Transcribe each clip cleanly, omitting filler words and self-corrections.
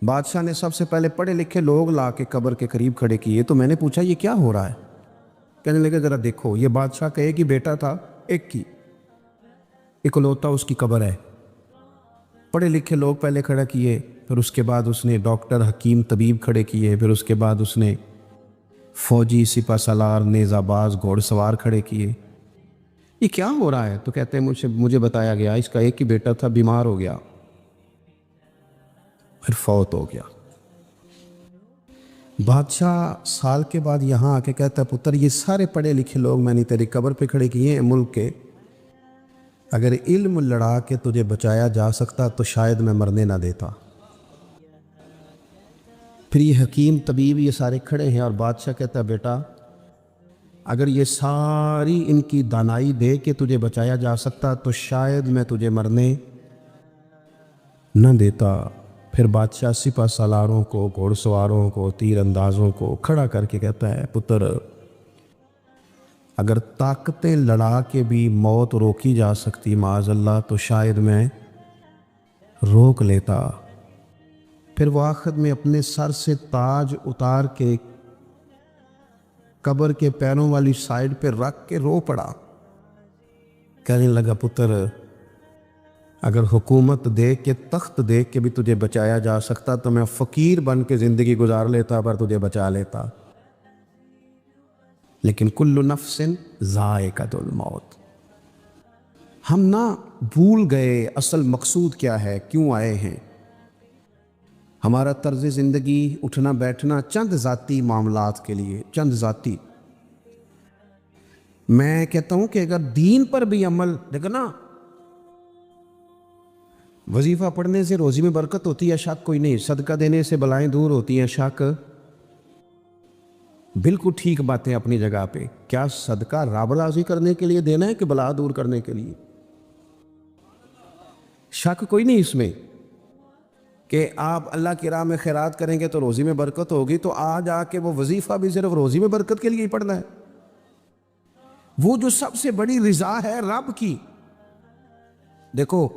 بادشاہ نے سب سے پہلے پڑھے لکھے لوگ لا کے قبر کے قریب کھڑے کیے تو میں نے پوچھا یہ کیا ہو رہا ہے؟ کہنے لگے ذرا دیکھو، یہ بادشاہ کا ایک ہی بیٹا تھا، ایک کی اکلوتا اس کی قبر ہے۔ پڑھے لکھے لوگ پہلے کھڑا کیے، پھر اس کے بعد اس نے ڈاکٹر، حکیم، طبیب کھڑے کیے، پھر اس کے بعد اس نے فوجی، سپہ سالار، نیزہ باز، گھوڑ سوار کھڑے کیے۔ یہ کیا ہو رہا ہے؟ تو کہتے ہیں مجھے بتایا گیا اس کا ایک ہی بیٹا تھا، بیمار ہو گیا، پھر فوت ہو گیا۔ بادشاہ سال کے بعد یہاں آ کے کہتا ہے پتر، یہ سارے پڑھے لکھے لوگ میں نے تیری قبر پہ کھڑے کیے ہیں ملک کے، اگر علم لڑا کے تجھے بچایا جا سکتا تو شاید میں مرنے نہ دیتا۔ پھر یہ حکیم، طبیب، یہ سارے کھڑے ہیں اور بادشاہ کہتا ہے بیٹا اگر یہ ساری ان کی دانائی دے کے تجھے بچایا جا سکتا تو شاید میں تجھے مرنے نہ دیتا۔ پھر بادشاہ سپہ سالاروں کو، گھوڑ سواروں کو، تیر اندازوں کو کھڑا کر کے کہتا ہے پتر اگر طاقتیں لڑا کے بھی موت روکی جا سکتی معاذ اللہ تو شاید میں روک لیتا۔ پھر وہ آخر میں اپنے سر سے تاج اتار کے قبر کے پیروں والی سائیڈ پہ رکھ کے رو پڑا، کہنے لگا پتر اگر حکومت دے کے، تخت دے کے بھی تجھے بچایا جا سکتا تو میں فقیر بن کے زندگی گزار لیتا پر تجھے بچا لیتا، لیکن کل نفس ذائقۃ الموت۔ ہم نہ بھول گئے اصل مقصود کیا ہے، کیوں آئے ہیں۔ ہمارا طرز زندگی، اٹھنا بیٹھنا چند ذاتی معاملات کے لیے، چند ذاتی۔ میں کہتا ہوں کہ اگر دین پر بھی عمل، دیکھو نا، وظیفہ پڑھنے سے روزی میں برکت ہوتی ہے، شک کوئی نہیں، صدقہ دینے سے بلائیں دور ہوتی ہیں، شک بالکل ٹھیک باتیں اپنی جگہ پہ۔ کیا صدقہ رب راضی کرنے کے لیے دینا ہے کہ بلا دور کرنے کے لیے؟ شک کوئی نہیں اس میں کہ آپ اللہ کی راہ میں خیرات کریں گے تو روزی میں برکت ہوگی، تو آج آ کے وہ وظیفہ بھی صرف روزی میں برکت کے لیے ہی پڑھنا ہے؟ وہ جو سب سے بڑی رضا ہے رب کی، دیکھو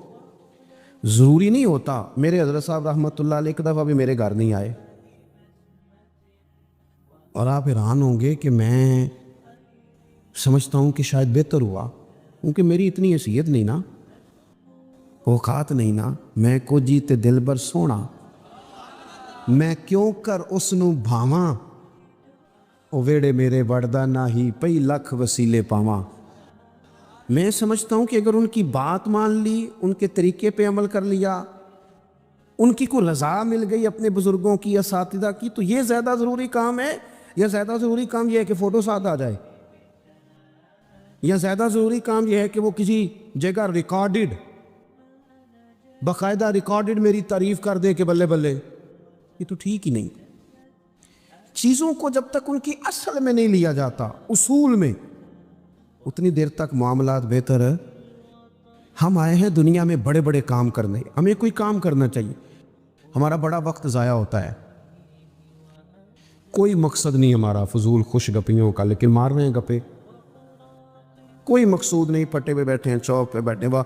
ضروری نہیں ہوتا۔ میرے حضرت صاحب رحمۃ اللہ علیہ ایک دفعہ بھی میرے گھر نہیں آئے، اور آپ حیران ہوں گے کہ میں سمجھتا ہوں کہ شاید بہتر ہوا، کیونکہ میری اتنی حیثیت نہیں نا، اوقات نہیں نا، میں کو جیتے دل بر سونا، میں کیوں کر اس نو بھاواں، او ویڑے میرے وڑدا نہ ہی پئی لکھ وسیلے پاواں۔ میں سمجھتا ہوں کہ اگر ان کی بات مان لی، ان کے طریقے پہ عمل کر لیا، ان کی کوئی رضا مل گئی اپنے بزرگوں کی، اساتذہ کی، تو یہ زیادہ ضروری کام ہے، یا زیادہ ضروری کام یہ ہے کہ فوٹو ساتھ آ جائے، یا زیادہ ضروری کام یہ ہے کہ وہ کسی جگہ ریکارڈڈ، باقاعدہ ریکارڈڈ میری تعریف کر دے کہ بلے بلے؟ یہ تو ٹھیک ہی نہیں۔ چیزوں کو جب تک ان کی اصل میں نہیں لیا جاتا، اصول میں، اتنی دیر تک معاملات بہتر ہے۔ ہم آئے ہیں دنیا میں بڑے بڑے کام کرنے، ہمیں کوئی کام کرنا چاہیے، ہمارا بڑا وقت ضائع ہوتا ہے، کوئی مقصد نہیں ہمارا فضول خوش گپیوں کا، لیکن مار رہے ہیں گپے، کوئی مقصود نہیں، پٹے پہ بیٹھے ہیں، چوک پہ بیٹھے ہیں۔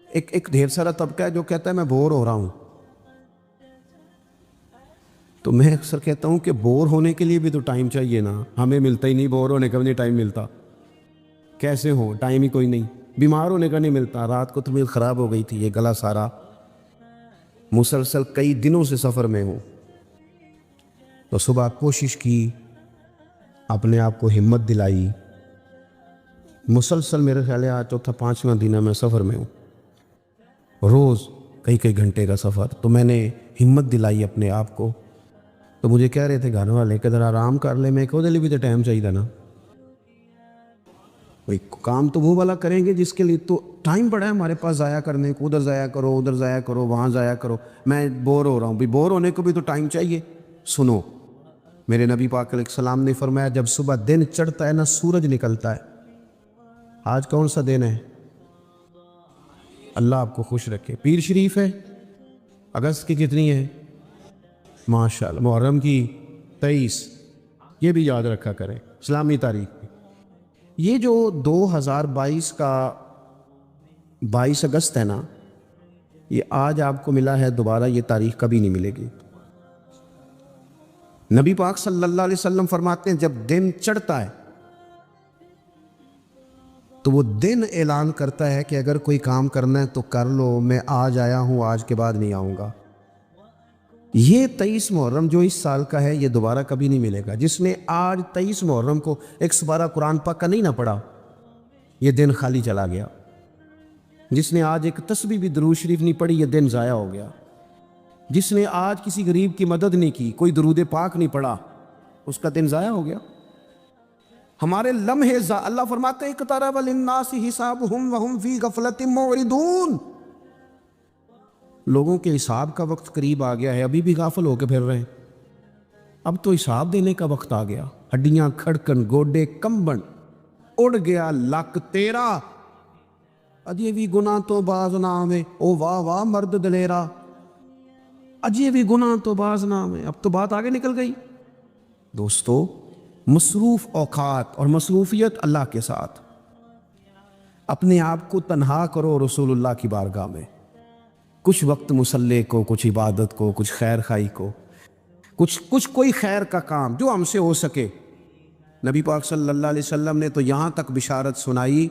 ایک ڈھیر سارا طبقہ ہے جو کہتا ہے میں بور ہو رہا ہوں، تو میں اکثر کہتا ہوں کہ بور ہونے کے لیے بھی تو ٹائم چاہیے نا، ہمیں ملتا ہی نہیں، بور ہونے کا بھی نہیں ٹائم ملتا، کیسے ہو، ٹائم ہی کوئی نہیں، بیمار ہونے کا نہیں ملتا، رات کو طبیعت خراب ہو گئی تھی، یہ گلا سارا، مسلسل کئی دنوں سے سفر میں ہوں، تو صبح کوشش کی، اپنے آپ کو ہمت دلائی، مسلسل میرے خیال ہے آج چوتھا پانچواں دن ہے میں سفر میں ہوں، روز کئی کئی گھنٹے کا سفر، تو میں نے ہمت دلائی اپنے آپ کو، تو مجھے کہہ رہے تھے گھر والے کہ ذرا آرام کر لے، میں کہو دلی بھی تو ٹائم چاہیے نا، بھائی کام تو وہ والا کریں گے جس کے لیے تو ٹائم پڑا ہے ہمارے پاس ضائع کرنے کو، ادھر ضائع کرو، ادھر ضائع کرو، وہاں ضائع کرو، میں بور ہو رہا ہوں، بھی بور ہونے کو بھی تو ٹائم چاہیے۔ سنو، میرے نبی پاک علیہ السلام نے فرمایا جب صبح دن چڑھتا ہے نا سورج نکلتا ہے۔ آج کون سا دن ہے؟ اللہ آپ کو خوش رکھے، پیر شریف ہے، اگست کی کتنی ہے؟ ماشاءاللہ، محرم کی 23، یہ بھی یاد رکھا کریں اسلامی تاریخ میں۔ یہ جو 2022 کا 22 اگست ہے نا، یہ آج آپ کو ملا ہے، دوبارہ یہ تاریخ کبھی نہیں ملے گی۔ نبی پاک صلی اللہ علیہ وسلم فرماتے ہیں جب دن چڑھتا ہے تو وہ دن اعلان کرتا ہے کہ اگر کوئی کام کرنا ہے تو کر لو، میں آج آیا ہوں، آج کے بعد نہیں آؤں گا۔ یہ 23 محرم جو اس سال کا ہے یہ دوبارہ کبھی نہیں ملے گا۔ جس نے آج 23 محرم کو ایک سپارہ قرآن پاک کا نہیں نہ پڑھا، یہ دن خالی چلا گیا۔ جس نے آج ایک تسبیح بھی درود شریف نہیں پڑھی، یہ دن ضائع ہو گیا۔ جس نے آج کسی غریب کی مدد نہیں کی، کوئی درود پاک نہیں پڑھا، اس کا دن ضائع ہو گیا۔ ہمارے لمحے اللہ فرماتے ہیں اقترب للناس حسابهم وهم فی غفلۃ معرضون، لوگوں کے حساب کا وقت قریب آ گیا ہے، ابھی بھی غافل ہو کے پھر رہے ہیں۔ اب تو حساب دینے کا وقت آ گیا۔ ہڈیاں کھڑکن، گوڈے کمبن، اڑ گیا لک تیرا، اجے بھی گناہ تو باز نہ آوے، او واہ واہ مرد دلیرا، اجے بھی گناہ تو باز نہ آوے۔ اب تو بات آگے نکل گئی۔ دوستو، مصروف اوقات اور مصروفیت اللہ کے ساتھ، اپنے آپ کو تنہا کرو رسول اللہ کی بارگاہ میں، کچھ وقت مصلی کو، کچھ عبادت کو، کچھ خیر خائی کو، کچھ کوئی خیر کا کام جو ہم سے ہو سکے۔ نبی پاک صلی اللہ علیہ وسلم نے تو یہاں تک بشارت سنائی،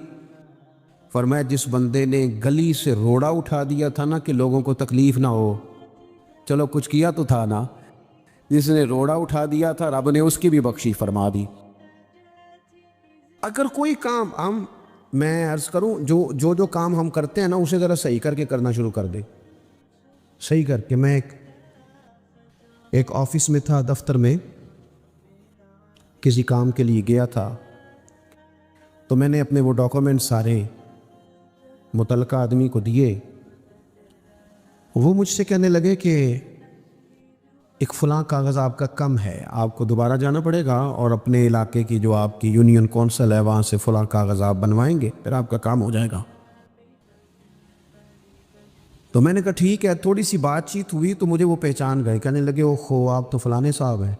فرمایا جس بندے نے گلی سے روڑا اٹھا دیا تھا نا کہ لوگوں کو تکلیف نہ ہو، چلو کچھ کیا تو تھا نا، جس نے روڑا اٹھا دیا تھا رب نے اس کی بھی بخشش فرما دی۔ اگر کوئی کام میں عرض کروں جو کام ہم کرتے ہیں نا اسے ذرا صحیح کر کے کرنا شروع کر دے، صحیح کر کے۔ میں ایک آفس میں تھا، دفتر میں کسی کام کے لیے گیا تھا، تو میں نے اپنے وہ ڈاکومنٹ سارے متعلقہ آدمی کو دیے۔ وہ مجھ سے کہنے لگے کہ ایک فلاں کاغذ آپ کا کم ہے، آپ کو دوبارہ جانا پڑے گا اور اپنے علاقے کی جو آپ کی یونین کونسل ہے وہاں سے فلاں کاغذ آپ بنوائیں گے، پھر آپ کا کام ہو جائے گا۔ تو میں نے کہا ٹھیک ہے، تھوڑی سی بات چیت ہوئی تو مجھے وہ پہچان گئے، کہنے لگے او خو آپ تو فلانے صاحب ہیں۔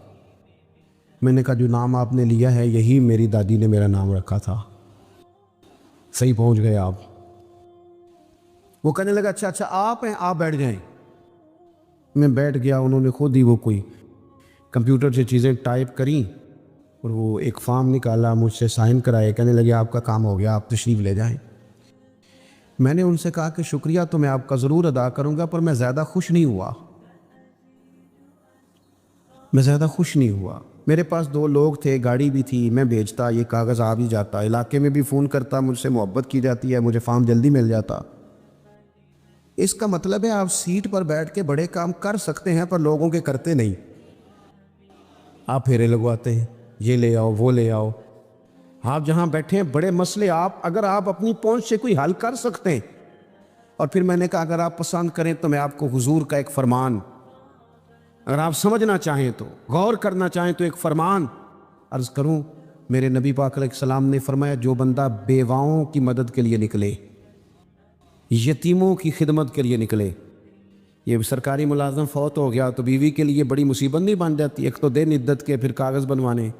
میں نے کہا جو نام آپ نے لیا ہے یہی میری دادی نے میرا نام رکھا تھا، صحیح پہنچ گئے آپ۔ وہ کہنے لگا اچھا آپ ہیں، آپ بیٹھ جائیں۔ میں بیٹھ گیا، انہوں نے خود ہی وہ کوئی کمپیوٹر سے چیزیں ٹائپ کریں اور وہ ایک فارم نکالا، مجھ سے سائن کرائے، کہنے لگے آپ کا کام ہو گیا، آپ تشریف لے جائیں۔ میں نے ان سے کہا کہ شکریہ تو میں آپ کا ضرور ادا کروں گا، پر میں زیادہ خوش نہیں ہوا۔ میرے پاس 2 لوگ تھے، گاڑی بھی تھی، میں بھیجتا، یہ کاغذ آ بھی جاتا، علاقے میں بھی فون کرتا، مجھ سے محبت کی جاتی ہے، مجھے فارم جلدی مل جاتا۔ اس کا مطلب ہے آپ سیٹ پر بیٹھ کے بڑے کام کر سکتے ہیں پر لوگوں کے کرتے نہیں، آپ پھیرے لگواتے ہیں، یہ لے آؤ وہ لے آؤ۔ آپ جہاں بیٹھے ہیں بڑے مسئلے اگر آپ اپنی پہنچ سے کوئی حل کر سکتے ہیں۔ اور پھر میں نے کہا اگر آپ پسند کریں تو میں آپ کو حضور کا ایک فرمان، اگر آپ سمجھنا چاہیں تو، غور کرنا چاہیں تو ایک فرمان عرض کروں۔ میرے نبی پاک علیہ السلام نے فرمایا جو بندہ بیواؤں کی مدد کے لیے نکلے، یتیموں کی خدمت کے لیے نکلے، یہ سرکاری ملازم فوت ہو گیا تو بیوی کے لیے بڑی مصیبت نہیں بن جاتی؟ ایک تو دن عدت کے، پھر کاغذ بنوانے،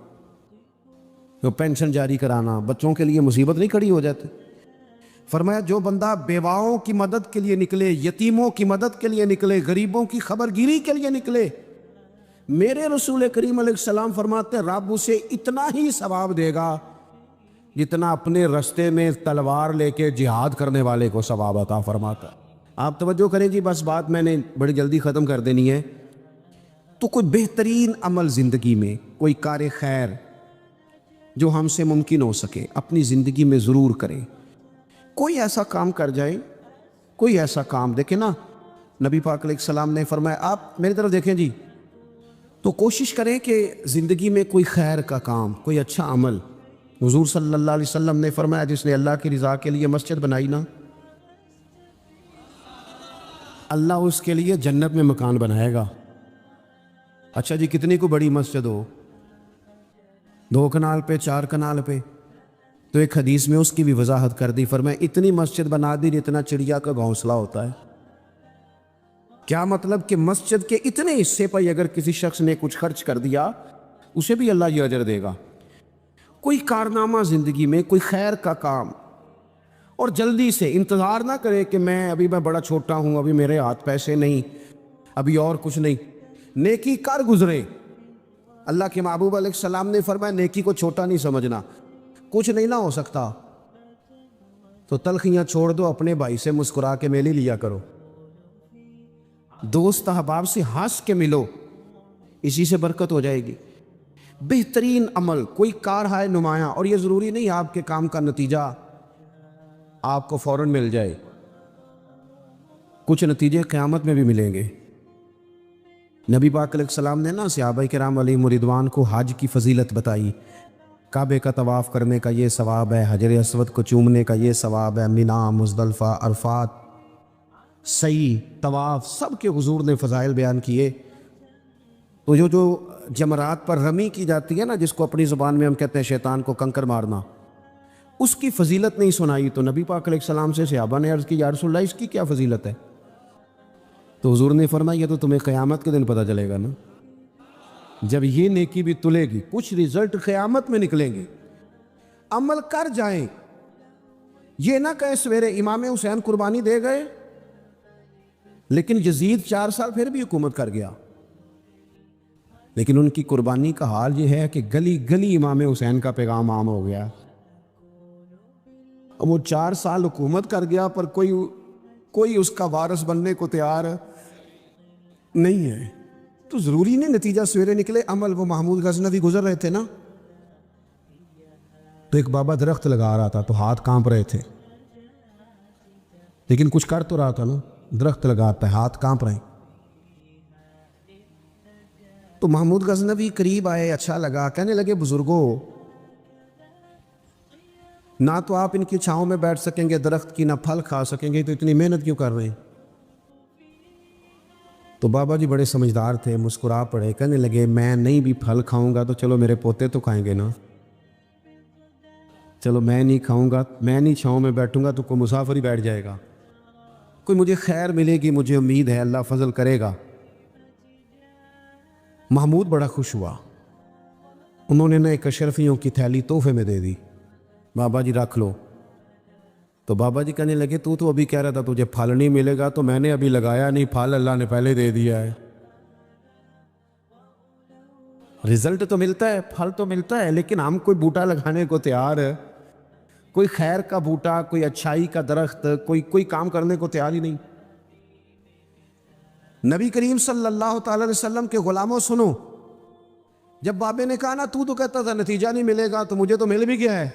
تو پینشن جاری کرانا، بچوں کے لیے مصیبت نہیں کھڑی ہو جاتی؟ فرمایا جو بندہ بیواؤں کی مدد کے لیے نکلے، یتیموں کی مدد کے لیے نکلے، غریبوں کی خبرگیری کے لیے نکلے، میرے رسول کریم علیہ السلام فرماتے ہیں رب اسے اتنا ہی ثواب دے گا جتنا اپنے رستے میں تلوار لے کے جہاد کرنے والے کو ثواب عطا فرماتا۔ آپ توجہ کریں جی، بس بات میں نے بڑی جلدی ختم کر دینی ہے۔ تو کوئی بہترین عمل زندگی میں، کوئی کار خیر جو ہم سے ممکن ہو سکے اپنی زندگی میں ضرور کریں۔ کوئی ایسا کام کر جائیں، کوئی ایسا کام دیکھیں نا، نبی پاک علیہ السلام نے فرمایا، آپ میری طرف دیکھیں جی، تو کوشش کریں کہ زندگی میں کوئی خیر کا کام، کوئی اچھا عمل۔ حضور صلی اللہ علیہ وسلم نے فرمایا جس نے اللہ کی رضا کے لیے مسجد بنائی نا، اللہ اس کے لیے جنت میں مکان بنائے گا۔ اچھا جی، کتنی کو بڑی مسجد ہو، 2 کنال پہ، 4 کنال پہ، تو ایک حدیث میں اس کی بھی وضاحت کر دی، فرمایا اتنی مسجد بنا دی جتنا چڑیا کا گھونسلہ ہوتا ہے۔ کیا مطلب کہ مسجد کے اتنے حصے پر اگر کسی شخص نے کچھ خرچ کر دیا اسے بھی اللہ یہ اجر دے گا۔ کوئی کارنامہ زندگی میں، کوئی خیر کا کام، اور جلدی سے انتظار نہ کرے کہ ابھی میں بڑا چھوٹا ہوں، ابھی میرے ہاتھ پیسے نہیں، ابھی اور کچھ نہیں، نیکی کر گزرے، اللہ کے محبوب علیہ السلام نے فرمایا نیکی کو چھوٹا نہیں سمجھنا، کچھ نہیں نہ ہو سکتا تو تلخیاں چھوڑ دو، اپنے بھائی سے مسکرا کے میلی لیا کرو، دوست احباب سے ہنس کے ملو، اسی سے برکت ہو جائے گی۔ بہترین عمل کوئی کارہائے نمایاں، اور یہ ضروری نہیں آپ کے کام کا نتیجہ آپ کو فوراً مل جائے، کچھ نتیجے قیامت میں بھی ملیں گے۔ نبی پاک علیہ السلام نے صحابہ کرام علیہم رضوان کو حج کی فضیلت بتائی، کعبے کا طواف کرنے کا یہ ثواب ہے، حجر اسود کو چومنے کا یہ ثواب ہے، مینا، مزدلفہ، عرفات، سعی، طواف، سب کے حضور نے فضائل بیان کیے۔ تو جو جمرات پر رمی کی جاتی ہے جس کو اپنی زبان میں ہم کہتے ہیں شیطان کو کنکر مارنا، اس کی فضیلت نہیں سنائی، تو نبی پاک علیہ السلام سے صحابہ نے عرض کی یا رسول اللہ اس کی کیا فضیلت ہے؟ تو حضور نے فرمایا یہ تو تمہیں قیامت کے دن پتہ چلے گا نا، جب یہ نیکی بھی تلے گی، کچھ رزلٹ قیامت میں نکلیں گے۔ عمل کر جائیں، یہ نہ کہیں سویرے امام حسین قربانی دے گئے لیکن یزید 4 سال پھر بھی حکومت کر گیا، لیکن ان کی قربانی کا حال یہ ہے کہ گلی گلی امام حسین کا پیغام عام ہو گیا۔ وہ 4 سال حکومت کر گیا پر کوئی اس کا وارث بننے کو تیار نہیں ہے۔ تو ضروری نہیں نتیجہ سویرے نکلے عمل۔ وہ محمود غزنوی گزر رہے تھے تو ایک بابا درخت لگا رہا تھا تو ہاتھ کانپ رہے تھے، لیکن کچھ کر تو رہا تھا درخت لگاتا ہے، ہاتھ کانپ رہے ہیں۔ تو محمود غزنوی قریب آئے، اچھا لگا، کہنے لگے بزرگوں نہ تو آپ ان کی چھاؤں میں بیٹھ سکیں گے، درخت کی نہ پھل کھا سکیں گے، تو اتنی محنت کیوں کر رہے ہیں؟ تو بابا جی بڑے سمجھدار تھے، مسکرا پڑے، کہنے لگے میں نہیں بھی پھل کھاؤں گا تو چلو میرے پوتے تو کھائیں گے نا، چلو میں نہیں کھاؤں گا، میں نہیں چھاؤں میں بیٹھوں گا تو کوئی مسافر ہی بیٹھ جائے گا، کوئی مجھے خیر ملے گی، مجھے امید ہے اللہ فضل کرے گا۔ محمود بڑا خوش ہوا، انہوں نے ایک اشرفیوں کی تھیلی تحفے میں دے دی، بابا جی رکھ لو۔ تو بابا جی کہنے لگے تو ابھی کہہ رہا تھا تجھے پھل نہیں ملے گا، تو میں نے ابھی لگایا نہیں، پھل اللہ نے پہلے دے دیا ہے۔ رزلٹ تو ملتا ہے، پھل تو ملتا ہے، لیکن ہم کوئی بوٹا لگانے کو تیار ہے، کوئی خیر کا بوٹا، کوئی اچھائی کا درخت، کوئی کام کرنے کو تیار ہی نہیں۔ نبی کریم صلی اللہ تعالی علیہ وسلم کے غلاموں سنو، جب بابے نے کہا تو کہتا تھا نتیجہ نہیں ملے گا، تو مجھے تو مل بھی گیا ہے،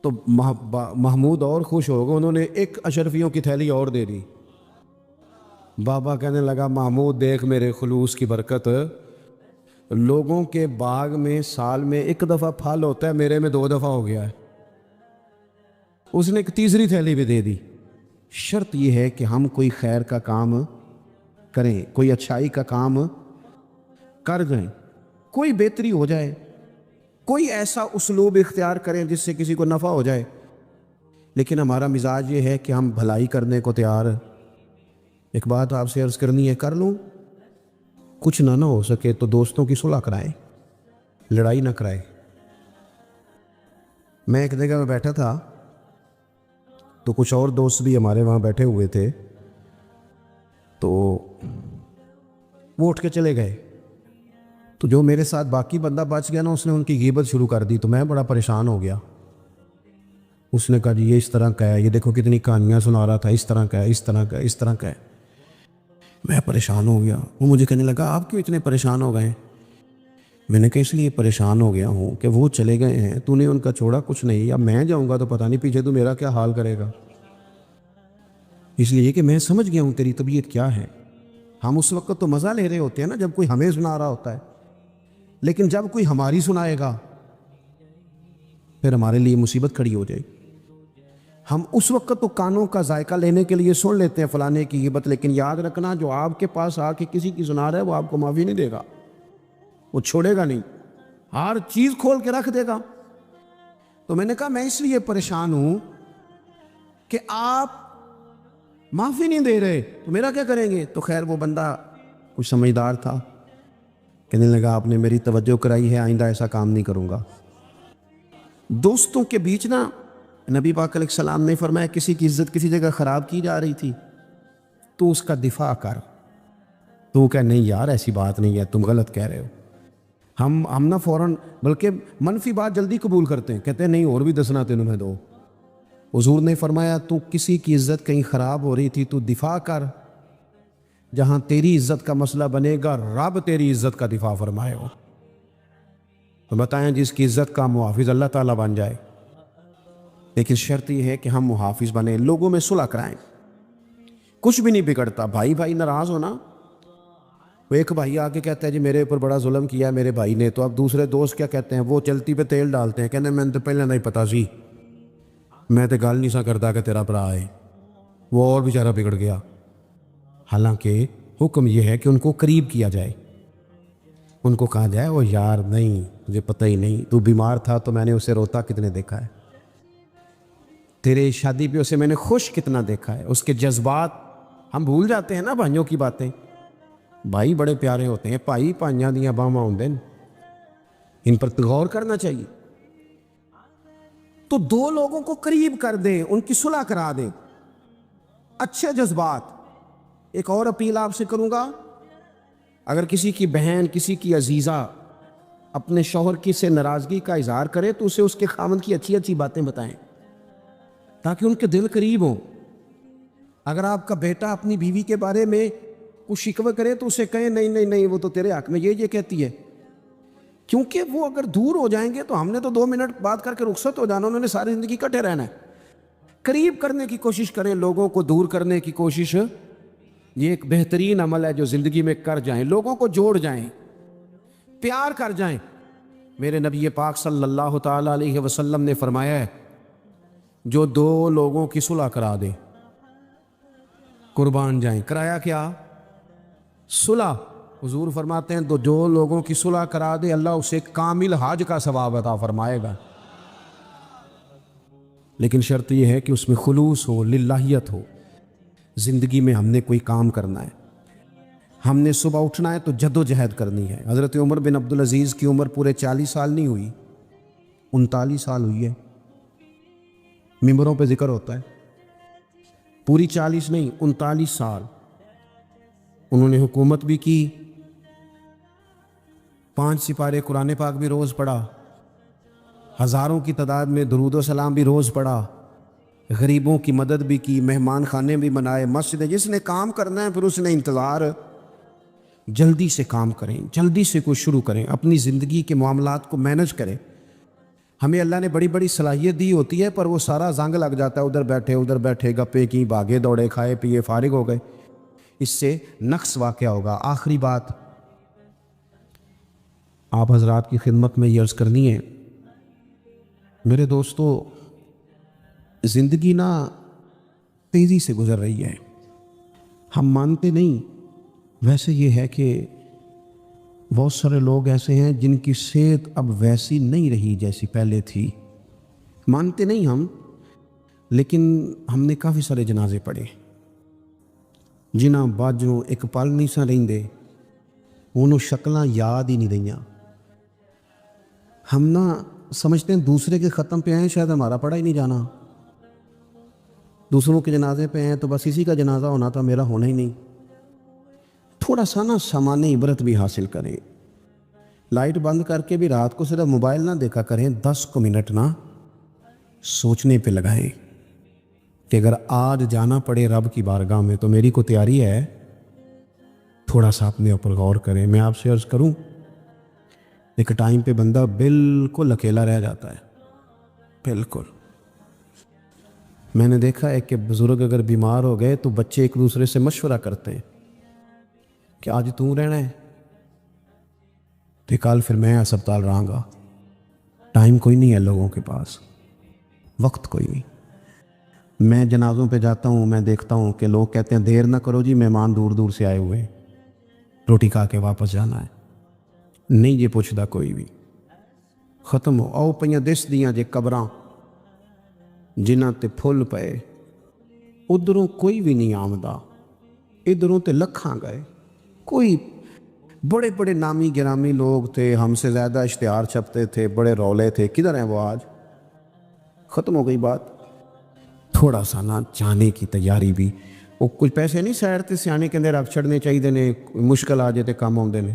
تو محمود اور خوش ہو گئے، انہوں نے ایک اشرفیوں کی تھیلی اور دے دی۔ بابا کہنے لگا محمود دیکھ میرے خلوص کی برکت، لوگوں کے باغ میں سال میں 1 دفعہ پھل ہوتا ہے، میرے میں 2 دفعہ ہو گیا ہے۔ اس نے ایک تیسری تھیلی بھی دے دی۔ شرط یہ ہے کہ ہم کوئی خیر کا کام کریں، کوئی اچھائی کا کام کر جائیں، کوئی بہتری ہو جائے، کوئی ایسا اسلوب اختیار کریں جس سے کسی کو نفع ہو جائے، لیکن ہمارا مزاج یہ ہے کہ ہم بھلائی کرنے کو تیار۔ ایک بات آپ سے عرض کرنی ہے، کر لوں، کچھ نہ ہو سکے تو دوستوں کی صلح کرائیں، لڑائی نہ کرائیں۔ میں ایک جگہ میں بیٹھا تھا تو کچھ اور دوست بھی ہمارے وہاں بیٹھے ہوئے تھے، تو وہ اٹھ کے چلے گئے، تو جو میرے ساتھ باقی بندہ بچ گیا اس نے ان کی غیبت شروع کر دی، تو میں بڑا پریشان ہو گیا۔ اس نے کہا جی یہ اس طرح کا ہے، یہ دیکھو کتنی کہانیاں سنا رہا تھا، اس طرح کا ہے، اس طرح کا ہے، اس طرح کا ہے۔ میں پریشان ہو گیا۔ وہ مجھے کہنے لگا آپ کیوں اتنے پریشان ہو گئے؟ میں نے کہا اس لیے پریشان ہو گیا ہوں کہ وہ چلے گئے ہیں، تو نے ان کا چھوڑا کچھ نہیں، اب میں جاؤں گا تو پتہ نہیں پیچھے تو میرا کیا حال کرے گا، اس لیے کہ میں سمجھ گیا ہوں تیری طبیعت کیا ہے۔ ہم اس وقت تو مزہ لے رہے ہوتے ہیں جب کوئی ہمیں سنا رہا ہوتا ہے، لیکن جب کوئی ہماری سنائے گا پھر ہمارے لیے مصیبت کھڑی ہو جائے گی۔ ہم اس وقت تو کانوں کا ذائقہ لینے کے لیے سن لیتے ہیں فلانے کی غیبت، لیکن یاد رکھنا جو آپ کے پاس آ کے کسی کی سنا رہا ہے وہ آپ کو معافی نہیں دے گا، وہ چھوڑے گا نہیں، ہر چیز کھول کے رکھ دے گا۔ تو میں نے کہا میں اس لیے پریشان ہوں کہ آپ معافی نہیں دے رہے، تو میرا کیا کریں گے؟ تو خیر وہ بندہ کچھ سمجھدار تھا، کہنے لگا آپ نے میری توجہ کرائی ہے، آئندہ ایسا کام نہیں کروں گا۔ دوستوں کے بیچ نبی پاک علیہ السلام نے فرمایا کسی کی عزت کسی جگہ خراب کی جا رہی تھی تو اس کا دفاع کر، تو وہ کہے نہیں یار ایسی بات نہیں ہے، تم غلط کہہ رہے ہو، ہم نہ فوراً بلکہ منفی بات جلدی قبول کرتے ہیں، کہتے ہیں نہیں اور بھی دسنا تینوں میں دو۔ حضور نے فرمایا تو کسی کی عزت کہیں خراب ہو رہی تھی تو دفاع کر، جہاں تیری عزت کا مسئلہ بنے گا رب تیری عزت کا دفاع فرمائے ہو۔ تو بتائیں جس کی عزت کا محافظ اللہ تعالیٰ بن جائے، لیکن شرط یہ ہے کہ ہم محافظ بنیں، لوگوں میں صلح کرائیں۔ کچھ بھی نہیں بگڑتا، بھائی بھائی ناراض ہونا، وہ ایک بھائی آ کے کہتا ہے جی میرے اوپر بڑا ظلم کیا ہے میرے بھائی نے، تو اب دوسرے دوست کیا کہتے ہیں، وہ چلتی پہ تیل ڈالتے ہیں، کہتے ہیں میں تو پہلے نہیں پتا سی، میں تو گل نہیں سا کرتا کہ تیرا بھرا ہے، وہ اور بیچارہ بگڑ گیا۔ حالانکہ حکم یہ ہے کہ ان کو قریب کیا جائے، ان کو کہا جائے وہ یار نہیں مجھے پتہ ہی نہیں، تو بیمار تھا تو میں نے اسے روتا کتنے دیکھا ہے، تیرے شادی پہ اسے میں نے خوش کتنا دیکھا ہے، اس کے جذبات ہم بھول جاتے ہیں نا بھائیوں کی باتیں۔ بھائی بڑے پیارے ہوتے ہیں، بھائی پائیاں دیاں باواں ہوندے نے، ان پر غور کرنا چاہیے۔ تو دو لوگوں کو قریب کر دیں، ان کی صلح کرا دیں، اچھے جذبات۔ ایک اور اپیل آپ سے کروں گا، اگر کسی کی بہن کسی کی عزیزہ اپنے شوہر کی سے ناراضگی کا اظہار کرے تو اسے اس کے خاوند کی اچھی اچھی باتیں بتائیں تاکہ ان کے دل قریب ہوں۔ اگر آپ کا بیٹا اپنی بیوی کے بارے میں کچھ شکوہ کرے تو اسے کہیں نہیں نہیں نہیں وہ تو تیرے حق میں یہ کہتی ہے، کیونکہ وہ اگر دور ہو جائیں گے تو ہم نے تو 2 منٹ بات کر کے رخصت ہو جانا، انہوں نے ساری زندگی کٹے رہنا ہے۔ قریب کرنے کی کوشش کریں، لوگوں کو دور کرنے کی کوشش یہ ایک بہترین عمل ہے جو زندگی میں کر جائیں، لوگوں کو جوڑ جائیں، پیار کر جائیں۔ میرے نبی پاک صلی اللہ تعالیٰ علیہ وسلم نے فرمایا ہے جو 2 لوگوں کی صلح کرا دے قربان جائیں۔ کرایا کیا؟ صلح۔ حضور فرماتے ہیں تو جو لوگوں کی صلح کرا دے اللہ اسے کامل حج کا ثواب عطا فرمائے گا، لیکن شرط یہ ہے کہ اس میں خلوص ہو، للہیت ہو۔ زندگی میں ہم نے کوئی کام کرنا ہے، ہم نے صبح اٹھنا ہے تو جد و جہد کرنی ہے۔ حضرت عمر بن عبدالعزیز کی عمر پورے 40 سال نہیں ہوئی، 39 سال ہوئی ہے، ممبروں پہ ذکر ہوتا ہے، پوری 40 نہیں 39 سال انہوں نے حکومت بھی کی، 5 سپارے قرآن پاک بھی روز پڑھا، ہزاروں کی تعداد میں درود و سلام بھی روز پڑھا، غریبوں کی مدد بھی کی، مہمان خانے بھی بنائے، مسجد۔ جس نے کام کرنا ہے پھر اس نے انتظار، جلدی سے کام کریں، جلدی سے کوئی شروع کریں، اپنی زندگی کے معاملات کو مینج کریں۔ ہمیں اللہ نے بڑی بڑی صلاحیت دی ہوتی ہے پر وہ سارا زنگ لگ جاتا ہے، ادھر بیٹھے گپے کی، بھاگے دوڑے، کھائے پیے فارغ ہو گئے، اس سے نقص واقع ہوگا۔ آخری بات آپ حضرات کی خدمت میں یہ عرض کرنی ہے، میرے دوستو زندگی نا تیزی سے گزر رہی ہے، ہم مانتے نہیں، ویسے یہ ہے کہ بہت سارے لوگ ایسے ہیں جن کی صحت اب ویسی نہیں رہی جیسی پہلے تھی، مانتے نہیں ہم، لیکن ہم نے کافی سارے جنازے پڑھے جنہاں باجوں ایک پل نہیں سا رہندے، انہوں شکلاں یاد ہی نہیں رہیاں۔ ہم نہ سمجھتے ہیں دوسرے کے ختم پہ آئیں شاید ہمارا پڑھا ہی نہیں جانا، دوسروں کے جنازے پہ ہیں تو بس اسی کا جنازہ ہونا تھا، میرا ہونا ہی نہیں۔ تھوڑا سا نا سامان عبرت بھی حاصل کریں، لائٹ بند کر کے بھی رات کو صرف موبائل نہ دیکھا کریں، 10 منٹ نہ سوچنے پہ لگائیں کہ اگر آج جانا پڑے رب کی بارگاہ میں تو میری کو تیاری ہے۔ تھوڑا سا اپنے اوپر غور کریں۔ میں آپ سے عرض کروں، ایک ٹائم پہ بندہ بالکل اکیلا رہ جاتا ہے، بالکل۔ میں نے دیکھا ہے کہ بزرگ اگر بیمار ہو گئے تو بچے ایک دوسرے سے مشورہ کرتے ہیں کہ آج تو رہنا ہے تو کل پھر میں ہسپتال رہاں گا۔ ٹائم کوئی نہیں ہے لوگوں کے پاس، وقت کوئی نہیں۔ میں جنازوں پہ جاتا ہوں، میں دیکھتا ہوں کہ لوگ کہتے ہیں دیر نہ کرو جی، مہمان دور دور سے آئے ہوئے ہیں، روٹی کھا کے واپس جانا ہے، نہیں یہ پوچھتا کوئی بھی، ختم ہو۔ آؤ پہ دس دیاں جے قبراں جنہاں تے پھل پے، ادھروں کوئی بھی نہیں آمدہ، ادھروں تے لکھاں گئے۔ کوئی بڑے بڑے نامی گرامی لوگ تھے، ہم سے زیادہ اشتہار چھپتے تھے، بڑے رولے تھے، کدھر ہیں وہ آج؟ ختم ہو گئی بات۔ تھوڑا سا نہ جانے کی تیاری بھی، وہ کچھ پیسے نہیں سیڑتے، سیانے کے اندر رکھ چھڑنے چاہیے نے، مشکل آ جائے تے کام آؤندے نے۔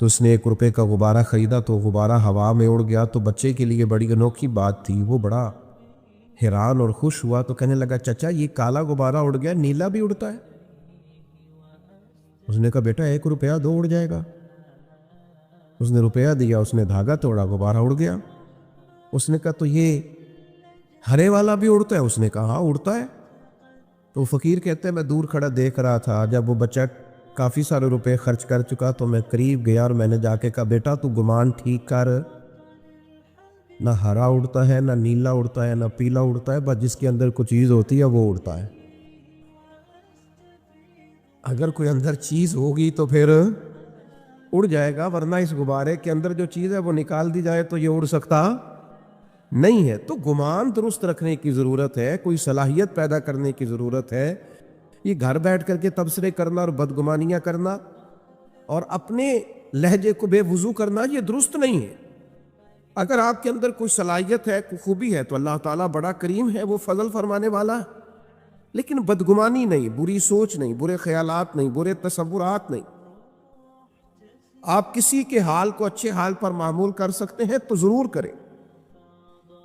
تو اس نے 1 روپے کا غبارہ خریدا تو غبارہ ہوا میں اڑ گیا، تو بچے کے لیے بڑی انوکھی بات تھی، وہ بڑا حیران اور خوش ہوا، تو کہنے لگا چچا یہ کالا غبارہ اڑ گیا، نیلا بھی اڑتا ہے؟ اس نے کہا بیٹا 1 روپیہ دو اڑ جائے گا۔ اس نے روپیہ دیا، اس نے دھاگا توڑا، غبارہ اڑ گیا۔ اس نے کہا تو یہ ہرے والا بھی اڑتا ہے؟ اس نے کہا ہاں اڑتا ہے۔ تو فقیر کہتے ہیں میں دور کھڑا دیکھ رہا تھا، جب وہ بچہ کافی سارے روپے خرچ کر چکا تو میں قریب گیا اور میں نے جا کے کہا بیٹا تو گمان ٹھیک کر، نہ ہرا اڑتا ہے، نہ نیلا اڑتا ہے، نہ پیلا اڑتا ہے، بس جس کے اندر کوئی چیز ہوتی ہے وہ اڑتا ہے۔ اگر کوئی اندر چیز ہوگی تو پھر اڑ جائے گا، ورنہ اس غبارے کے اندر جو چیز ہے وہ نکال دی جائے تو یہ اڑ سکتا نہیں ہے۔ تو گمان درست رکھنے کی ضرورت ہے، کوئی صلاحیت پیدا کرنے کی ضرورت ہے۔ یہ گھر بیٹھ کر کے تبصرے کرنا اور بدگمانیاں کرنا اور اپنے لہجے کو بے وضو کرنا یہ درست نہیں ہے۔ اگر آپ کے اندر کوئی صلاحیت ہے، کوئی خوبی ہے تو اللہ تعالیٰ بڑا کریم ہے، وہ فضل فرمانے والا ہے، لیکن بدگمانی نہیں، بری سوچ نہیں، برے خیالات نہیں، برے تصورات نہیں۔ آپ کسی کے حال کو اچھے حال پر معمول کر سکتے ہیں تو ضرور کریں،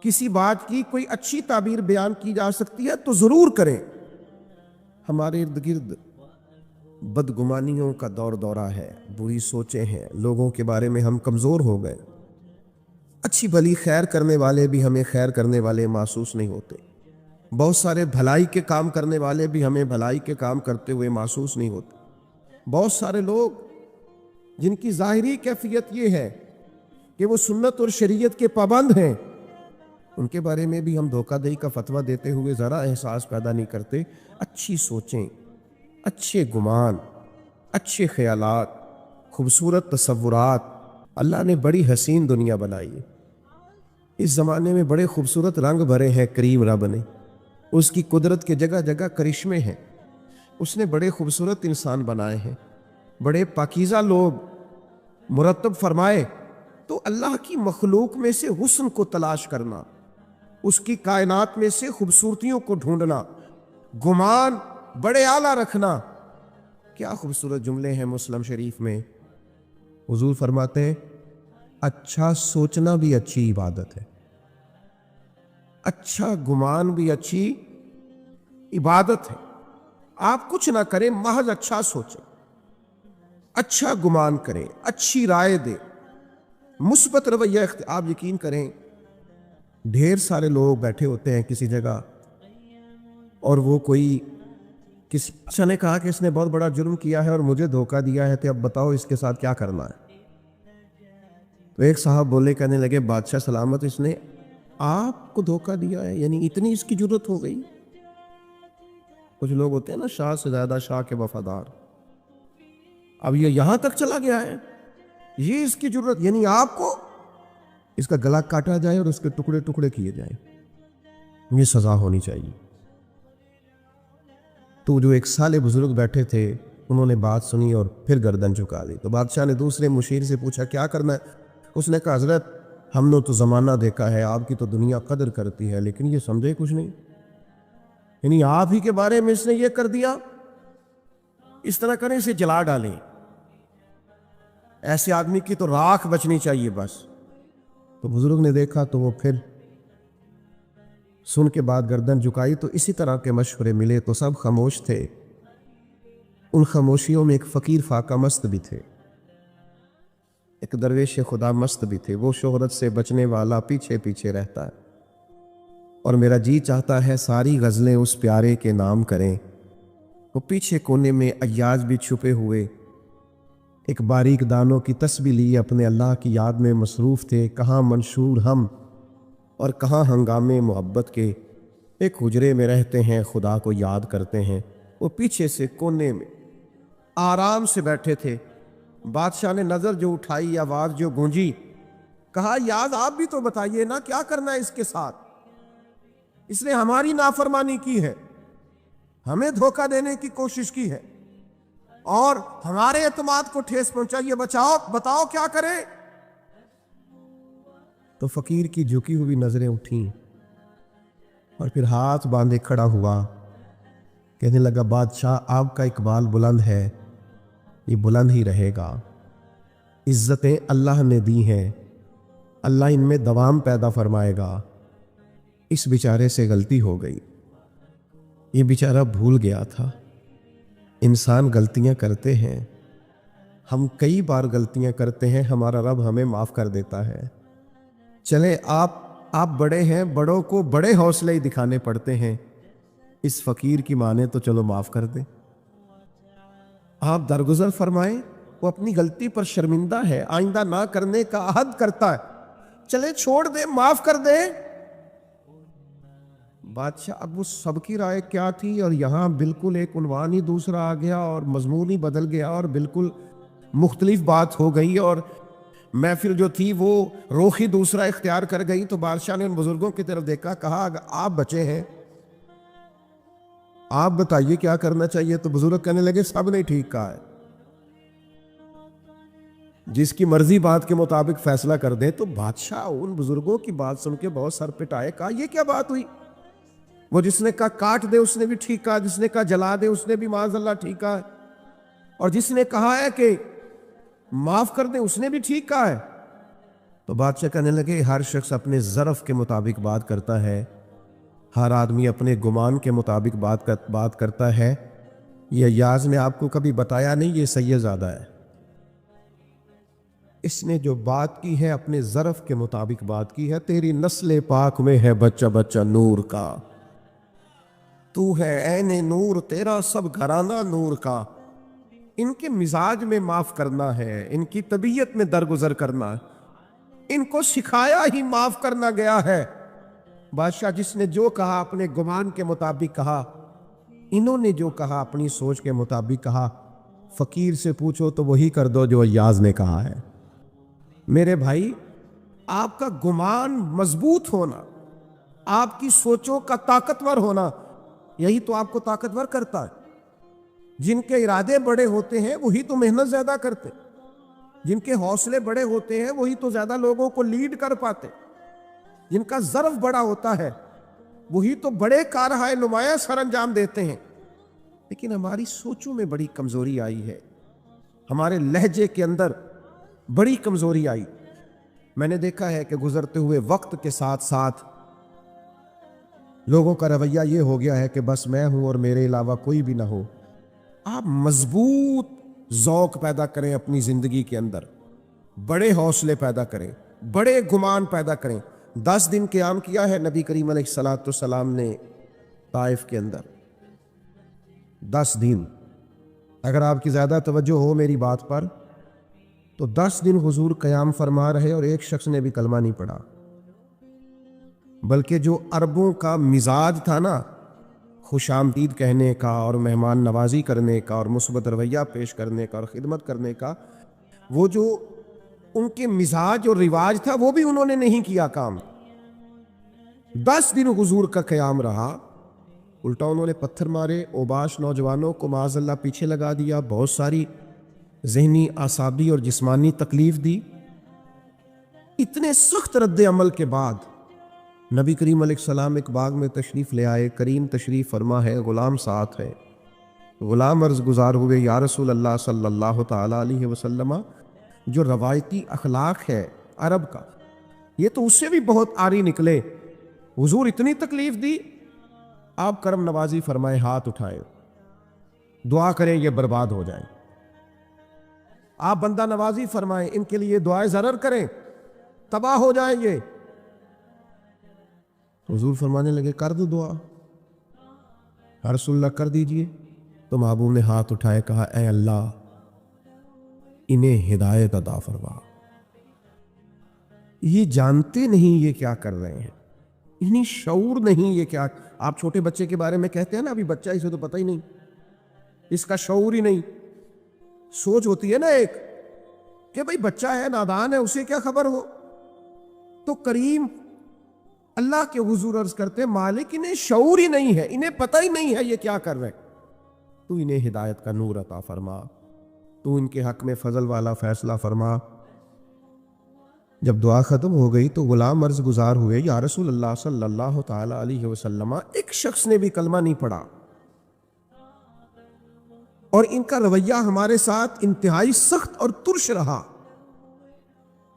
کسی بات کی کوئی اچھی تعبیر بیان کی جا سکتی ہے تو ضرور کریں۔ ہمارے ارد گرد بدگمانیوں کا دور دورہ ہے، بری سوچیں ہیں، لوگوں کے بارے میں ہم کمزور ہو گئے، اچھی بھلی خیر کرنے والے بھی ہمیں خیر کرنے والے محسوس نہیں ہوتے، بہت سارے بھلائی کے کام کرنے والے بھی ہمیں بھلائی کے کام کرتے ہوئے محسوس نہیں ہوتے۔ بہت سارے لوگ جن کی ظاہری کیفیت یہ ہے کہ وہ سنت اور شریعت کے پابند ہیں، ان کے بارے میں بھی ہم دھوکہ دہی کا فتویٰ دیتے ہوئے ذرا احساس پیدا نہیں کرتے۔ اچھی سوچیں، اچھے گمان، اچھے خیالات، خوبصورت تصورات، اللہ نے بڑی حسین دنیا بنائی ہے، اس زمانے میں بڑے خوبصورت رنگ بھرے ہیں کریم رب نے، اس کی قدرت کے جگہ جگہ کرشمے ہیں، اس نے بڑے خوبصورت انسان بنائے ہیں، بڑے پاکیزہ لوگ مرتب فرمائے۔ تو اللہ کی مخلوق میں سے حسن کو تلاش کرنا، اس کی کائنات میں سے خوبصورتیوں کو ڈھونڈنا، گمان بڑے اعلیٰ رکھنا، کیا خوبصورت جملے ہیں مسلم شریف میں۔ حضور فرماتے ہیں اچھا سوچنا بھی اچھی عبادت ہے، اچھا گمان بھی اچھی عبادت ہے۔ آپ کچھ نہ کریں، محض اچھا سوچیں، اچھا گمان کریں، اچھی رائے دیں، مثبت رویہ آپ یقین کریں، ڈھیر سارے لوگ بیٹھے ہوتے ہیں کسی جگہ اور وہ کوئی کسی بادشاہ نے کہا کہ اس نے بہت بڑا جرم کیا ہے اور مجھے دھوکہ دیا ہے، تو اب بتاؤ اس کے ساتھ کیا کرنا ہے۔ تو ایک صاحب بولے، کہنے لگے بادشاہ سلامت، اس نے آپ کو دھوکہ دیا ہے، یعنی اتنی اس کی جرت ہو گئی۔ کچھ لوگ ہوتے ہیں نا شاہ سے زیادہ شاہ کے وفادار، اب یہ یہاں تک چلا گیا ہے، یہ اس کی جرت، یعنی آپ کو اس کا گلا کاٹا جائے اور اس کے ٹکڑے ٹکڑے کیے جائیں، یہ سزا ہونی چاہیے۔ تو جو ایک سالے بزرگ بیٹھے تھے انہوں نے بات سنی اور پھر گردن جھکا لی۔ تو بادشاہ نے دوسرے مشیر سے پوچھا کیا کرنا ہے؟ اس نے کہا حضرت ہم نے تو زمانہ دیکھا ہے، آپ کی تو دنیا قدر کرتی ہے، لیکن یہ سمجھے کچھ نہیں، یعنی آپ ہی کے بارے میں اس نے یہ کر دیا، اس طرح کریں اسے جلا ڈالیں، ایسے آدمی کی تو راکھ بچنی چاہیے بس۔ تو بزرگ نے دیکھا تو وہ پھر سن کے بعد گردن جھکائی، تو اسی طرح کے مشورے ملے تو سب خاموش تھے۔ ان خاموشیوں میں ایک فقیر فاقہ مست بھی تھے، ایک درویش خدا مست بھی تھے۔ وہ شہرت سے بچنے والا پیچھے پیچھے رہتا ہے، اور میرا جی چاہتا ہے ساری غزلیں اس پیارے کے نام کریں۔ وہ پیچھے کونے میں ایاز بھی چھپے ہوئے ایک باریک دانوں کی تسبیح لی اپنے اللہ کی یاد میں مصروف تھے، کہاں منشور ہم اور کہاں ہنگامے محبت کے، ایک حجرے میں رہتے ہیں خدا کو یاد کرتے ہیں۔ وہ پیچھے سے کونے میں آرام سے بیٹھے تھے۔ بادشاہ نے نظر جو اٹھائی، آواز جو گونجی، کہا یاد آپ بھی تو بتائیے نا کیا کرنا ہے اس کے ساتھ، اس نے ہماری نافرمانی کی ہے، ہمیں دھوکہ دینے کی کوشش کی ہے اور ہمارے اعتماد کو ٹھیس پہنچائیے، بتاؤ کیا کریں۔ تو فقیر کی جھکی ہوئی نظریں اٹھیں اور پھر ہاتھ باندھے کھڑا ہوا، کہنے لگا بادشاہ آپ کا اقبال بلند ہے، یہ بلند ہی رہے گا، عزتیں اللہ نے دی ہیں، اللہ ان میں دوام پیدا فرمائے گا۔ اس بیچارے سے غلطی ہو گئی، یہ بیچارہ بھول گیا تھا۔ انسان غلطیاں کرتے ہیں، ہم کئی بار غلطیاں کرتے ہیں، ہمارا رب ہمیں معاف کر دیتا ہے۔ چلے آپ بڑے ہیں، بڑوں کو بڑے حوصلے ہی دکھانے پڑتے ہیں، اس فقیر کی مانے تو چلو معاف کر دیں۔ آپ درگزر فرمائیں، وہ اپنی غلطی پر شرمندہ ہے، آئندہ نہ کرنے کا عہد کرتا ہے، چلے چھوڑ دیں، معاف کر دیں۔ بادشاہ اب وہ سب کی رائے کیا تھی، اور یہاں بالکل ایک عنوان ہی دوسرا آ گیا اور مضمون ہی بدل گیا اور بالکل مختلف بات ہو گئی، اور محفل جو تھی وہ رخ ہی دوسرا اختیار کر گئی۔ تو بادشاہ نے ان بزرگوں کی طرف دیکھا، کہا اگر آپ بچے ہیں آپ بتائیے کیا کرنا چاہیے؟ تو بزرگ کہنے لگے سب نے ٹھیک کہا ہے، جس کی مرضی بات کے مطابق فیصلہ کر دیں۔ تو بادشاہ ان بزرگوں کی بات سن کے بہت سر پٹائے، کہا یہ کیا بات ہوئی؟ وہ جس نے کہا کاٹ دے اس نے بھی ٹھیک کہا، جس نے کہا جلا دے اس نے بھی معاذ اللہ ٹھیک کہا ہے، اور جس نے کہا ہے کہ معاف کر دیں اس نے بھی ٹھیک کہا ہے۔ تو بادشاہ کہنے لگے ہر شخص اپنے ظرف کے مطابق بات کرتا ہے، ہر آدمی اپنے گمان کے مطابق بات کرتا ہے۔ یہ ایاز نے آپ کو کبھی بتایا نہیں، یہ سید زادہ ہے، اس نے جو بات کی ہے اپنے ظرف کے مطابق بات کی ہے۔ تیری نسل پاک میں ہے بچہ بچہ نور کا، تو ہے عین نور، تیرا سب گھرانہ نور کا۔ ان کے مزاج میں معاف کرنا ہے، ان کی طبیعت میں درگزر کرنا ہے، ان کو سکھایا ہی معاف کرنا گیا ہے۔ بادشاہ جس نے جو کہا اپنے گمان کے مطابق کہا، انہوں نے جو کہا اپنی سوچ کے مطابق کہا۔ فقیر سے پوچھو تو وہی کر دو جو ایاز نے کہا ہے۔ میرے بھائی، آپ کا گمان مضبوط ہونا، آپ کی سوچوں کا طاقتور ہونا، یہی تو آپ کو طاقتور کرتا ہے۔ جن کے ارادے بڑے ہوتے ہیں وہی تو محنت زیادہ کرتے، جن کے حوصلے بڑے ہوتے ہیں وہی تو زیادہ لوگوں کو لیڈ کر پاتے، جن کا ظرف بڑا ہوتا ہے وہی تو بڑے کارہائے نمایاں سر انجام دیتے ہیں۔ لیکن ہماری سوچوں میں بڑی کمزوری آئی ہے، ہمارے لہجے کے اندر بڑی کمزوری آئی۔ میں نے دیکھا ہے کہ گزرتے ہوئے وقت کے ساتھ ساتھ لوگوں کا رویہ یہ ہو گیا ہے کہ بس میں ہوں اور میرے علاوہ کوئی بھی نہ ہو۔ آپ مضبوط ذوق پیدا کریں اپنی زندگی کے اندر، بڑے حوصلے پیدا کریں، بڑے گمان پیدا کریں۔ 10 دن قیام کیا ہے نبی کریم علیہ الصلاۃ والسلام نے طائف کے اندر، 10 دن۔ اگر آپ کی زیادہ توجہ ہو میری بات پر تو 10 دن حضور قیام فرما رہے اور ایک شخص نے بھی کلمہ نہیں پڑھا، بلکہ جو عربوں کا مزاج تھا نا، خوش آمدید کہنے کا اور مہمان نوازی کرنے کا اور مثبت رویہ پیش کرنے کا اور خدمت کرنے کا، وہ جو ان کے مزاج اور رواج تھا وہ بھی انہوں نے نہیں کیا کام۔ 10 دن حضور کا قیام رہا، الٹا انہوں نے پتھر مارے، اوباش نوجوانوں کو معاذ اللہ پیچھے لگا دیا، بہت ساری ذہنی اعصابی اور جسمانی تکلیف دی۔ اتنے سخت رد عمل کے بعد نبی کریم علیہ السلام ایک باغ میں تشریف لے آئے، کریم تشریف فرما ہے، غلام ساتھ ہے۔ غلام عرض گزار ہوئے، یا رسول اللہ صلی اللہ تعالی علیہ وسلم، جو روایتی اخلاق ہے عرب کا یہ تو اس سے بھی بہت آری نکلے، حضور اتنی تکلیف دی، آپ کرم نوازی فرمائے، ہاتھ اٹھائیں، دعا کریں یہ برباد ہو جائیں، آپ بندہ نوازی فرمائیں، ان کے لیے دعائیں ضرر کریں، تباہ ہو جائیں یہ۔ حضور فرمانے لگے کر دو دعا، یا رسول اللہ کر دیجئے۔ تو محبوب نے ہاتھ اٹھائے، کہا اے اللہ انہیں ہدایت عطا فرما، یہ جانتے نہیں یہ کیا کر رہے ہیں، انہیں شعور نہیں یہ کیا۔ آپ چھوٹے بچے کے بارے میں کہتے ہیں نا، ابھی بچہ اسے تو پتہ ہی نہیں، اس کا شعور ہی نہیں، سوچ ہوتی ہے نا ایک کہ بھئی بچہ ہے، نادان ہے، اسے کیا خبر ہو۔ تو کریم اللہ کے حضور عرض کرتے مالک انہیں شعور ہی نہیں ہے، انہیں پتہ ہی نہیں ہے یہ کیا کر رہے، تو انہیں ہدایت کا نور عطا فرما، تو ان کے حق میں فضل والا فیصلہ فرما۔ جب دعا ختم ہو گئی تو غلام عرض گزار ہوئے، یا رسول اللہ صلی اللہ تعالی علیہ وسلم، ایک شخص نے بھی کلمہ نہیں پڑھا اور ان کا رویہ ہمارے ساتھ انتہائی سخت اور ترش رہا،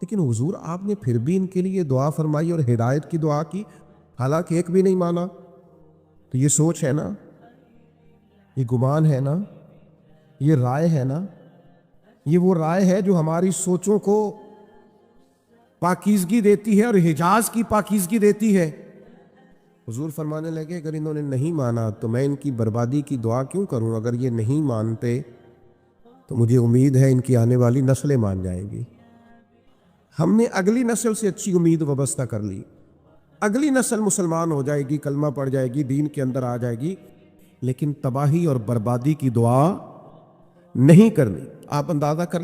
لیکن حضور آپ نے پھر بھی ان کے لیے دعا فرمائی اور ہدایت کی دعا کی، حالانکہ ایک بھی نہیں مانا. تو یہ سوچ ہے نا، یہ گمان ہے نا، یہ رائے ہے نا، یہ وہ رائے ہے جو ہماری سوچوں کو پاکیزگی دیتی ہے اور حجاز کی پاکیزگی دیتی ہے. حضور فرمانے لگے اگر انہوں نے نہیں مانا تو میں ان کی بربادی کی دعا کیوں کروں؟ اگر یہ نہیں مانتے تو مجھے امید ہے ان کی آنے والی نسلیں مان جائیں گی. ہم نے اگلی نسل سے اچھی امید وابستہ کر لی، اگلی نسل مسلمان ہو جائے گی، کلمہ پڑھ جائے گی، دین کے اندر آ جائے گی، لیکن تباہی اور بربادی کی دعا نہیں کرنی. آپ اندازہ کر